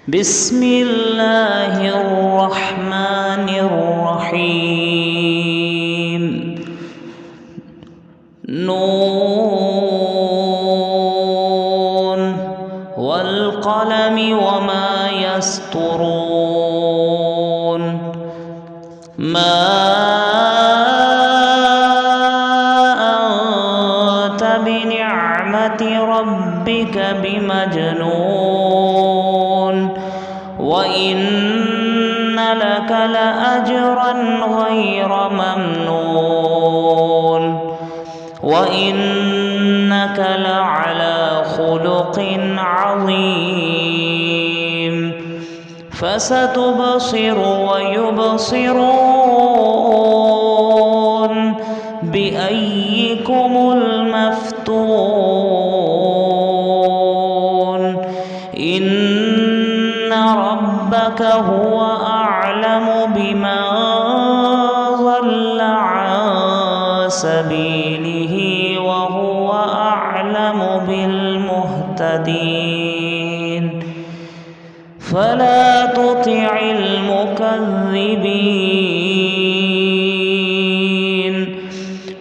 بسم الله الرحمن الرحيم نون والقلم وما يسطرون ما أنت بنعمة ربك بمجنون وإن لك لأجرا غير ممنون وإنك لعلى خلق عظيم فستبصر ويبصرون بأيكم المفتون إن ربك هو أعلم بمن ضل عن سبيله وهو أعلم بالمهتدين فلا تطع المكذبين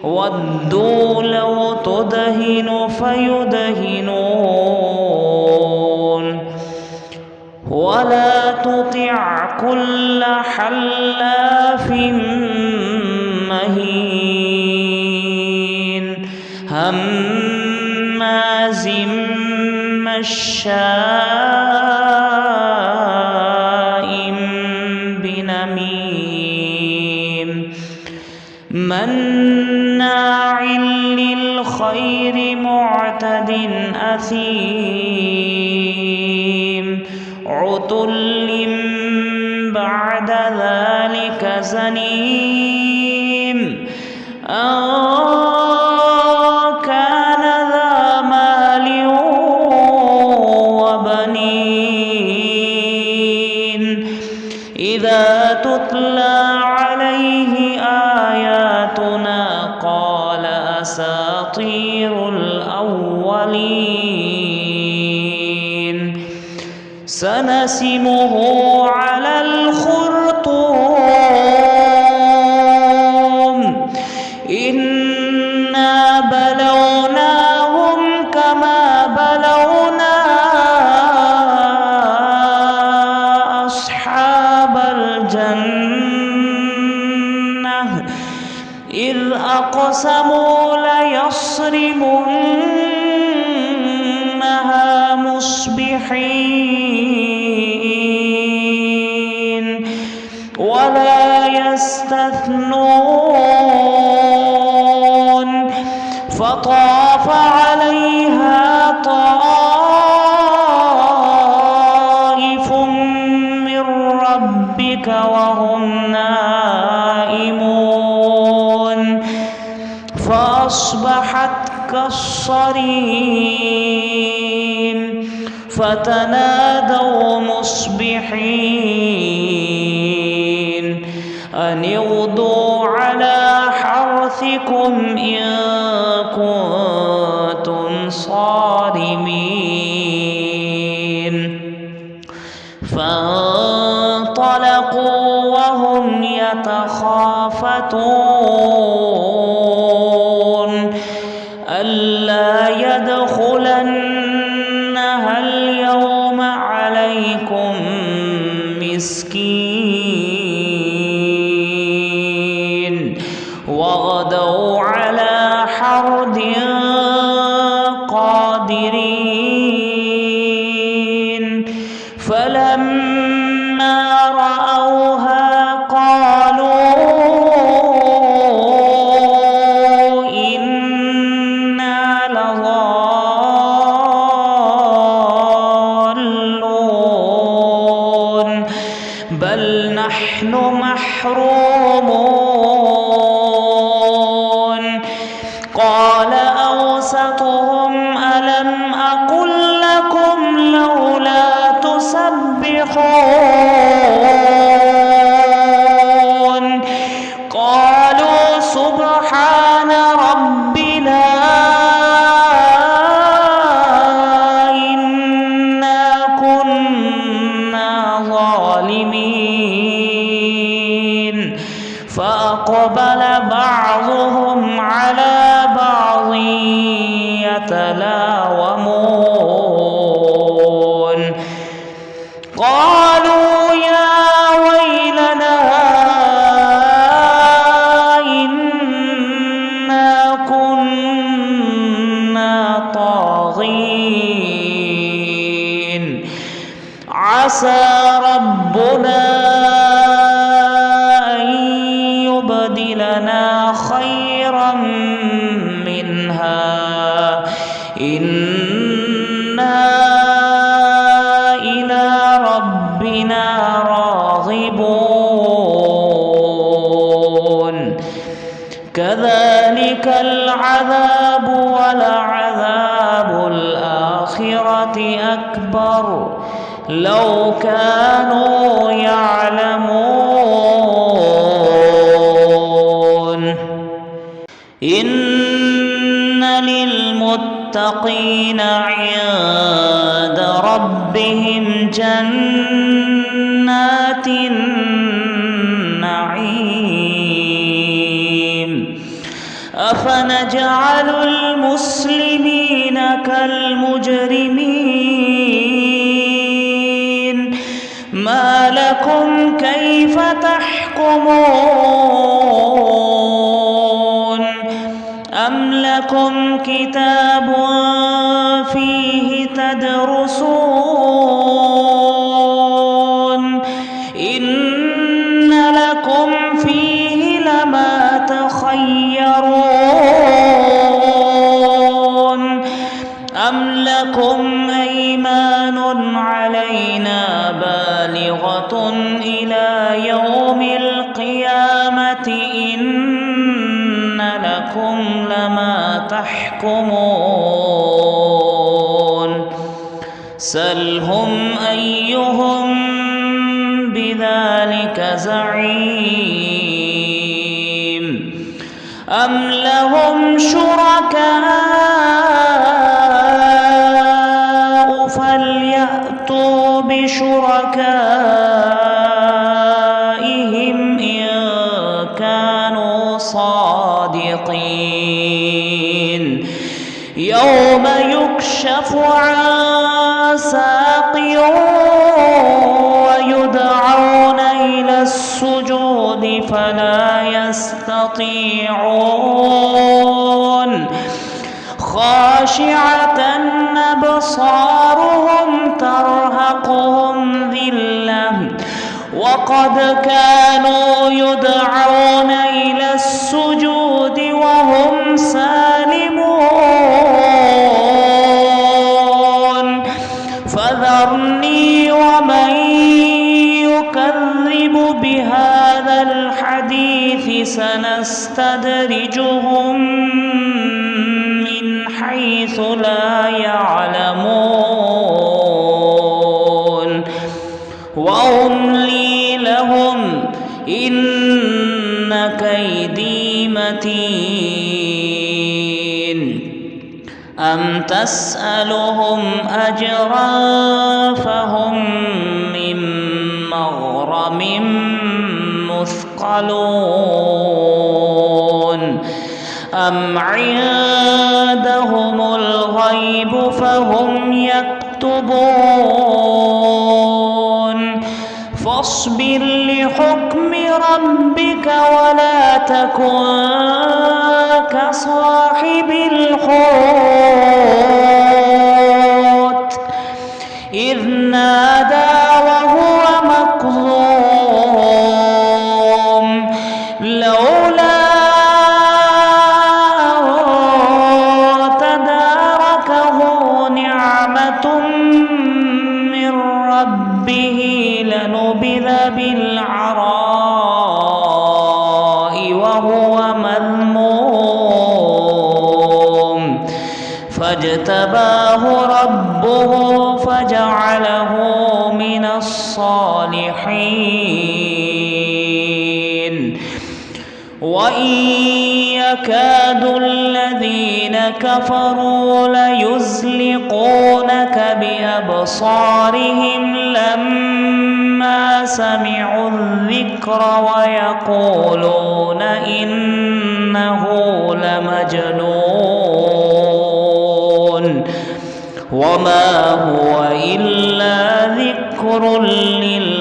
ودوا لو تدهن فيدهنون ولا تطع كل حلاف مهين هماز مشاء بنميم مناع للخير معتد أثيم عتل بعد ذلك زنيم كان ذا مال وبنين إذا تتلى عليه آياتنا قال أساطير الأولين سنسمه على الخرطوم إنا بلوناهم كما بلونا أصحاب الجنة إذ أقسموا ليصرمنها مصبحين ولا يستثنون فطاف عليها طائف من ربك وهم نائمون فأصبحت كالصريم فتنادوا مصبحين أن اغدوا على حرثكم إن كنتم صارمين فانطلقوا وهم يتخافتون ألا يدخلنها اليوم عليكم مسكين وغدوا على حرد قادرين فلما رأوها قالوا إنا لضالون بل نحن محرومون قال أوسطهم ألم أقل لكم لولا تسبحون قالوا سبحان ربنا إنا كنا الظالمين فأقبل بعضهم على بعض يتلاومون قالوا يا ويلنا إنا كنا طاغين عسى ربنا أن يبدلنا خيرا منها إنا إلى ربنا راغبون كذلك العذاب ولعذاب الآخرة أكبر لو كانوا يعلمون إن للمتقين عند ربهم جنات النعيم أفنجعل المسلمين كالمجرمين ما لكم كيف تحكمون أم لكم كتاب فيه تدرسون إن لكم فيه لما تخيرون أم لكم أيمان علينا بالغة إلى يوم القيامة إن لكم لما تحكمون سلهم أيهم بذلك زعيم أم لهم شركاء فليأتوا بشركائهم إن كانوا صادقين يوم يكشف عن ساق ويدعون إلى السجود فلا يستطيعون خاشعة أبصارهم ترهقهم ذلة وقد كانوا يدعون إلى السجود وهم سالمون فذرني ومن يكذب بهذا الحديث سنستدرجهم من حيث لا يعلمون وأملي لهم إن كيدي متين أم تسألهم أجرا فهم من مغرم مثقلون أم عندهم الغيب فهم يكتبون فاصبر لحكم ربك ولا تكن كصاحب الحوت إذ نادى وهو مكظوم لولا تداركه نعمة من ربه لنبذ بالعراء وهو مذموم فاجتباه ربه فجعله من الصالحين وإن يكاد الذين كفروا ليزلقونك بأبصارهم لما سمعوا الذكر ويقولون إنه لمجنون وما هو إلا ذكر للعالمين.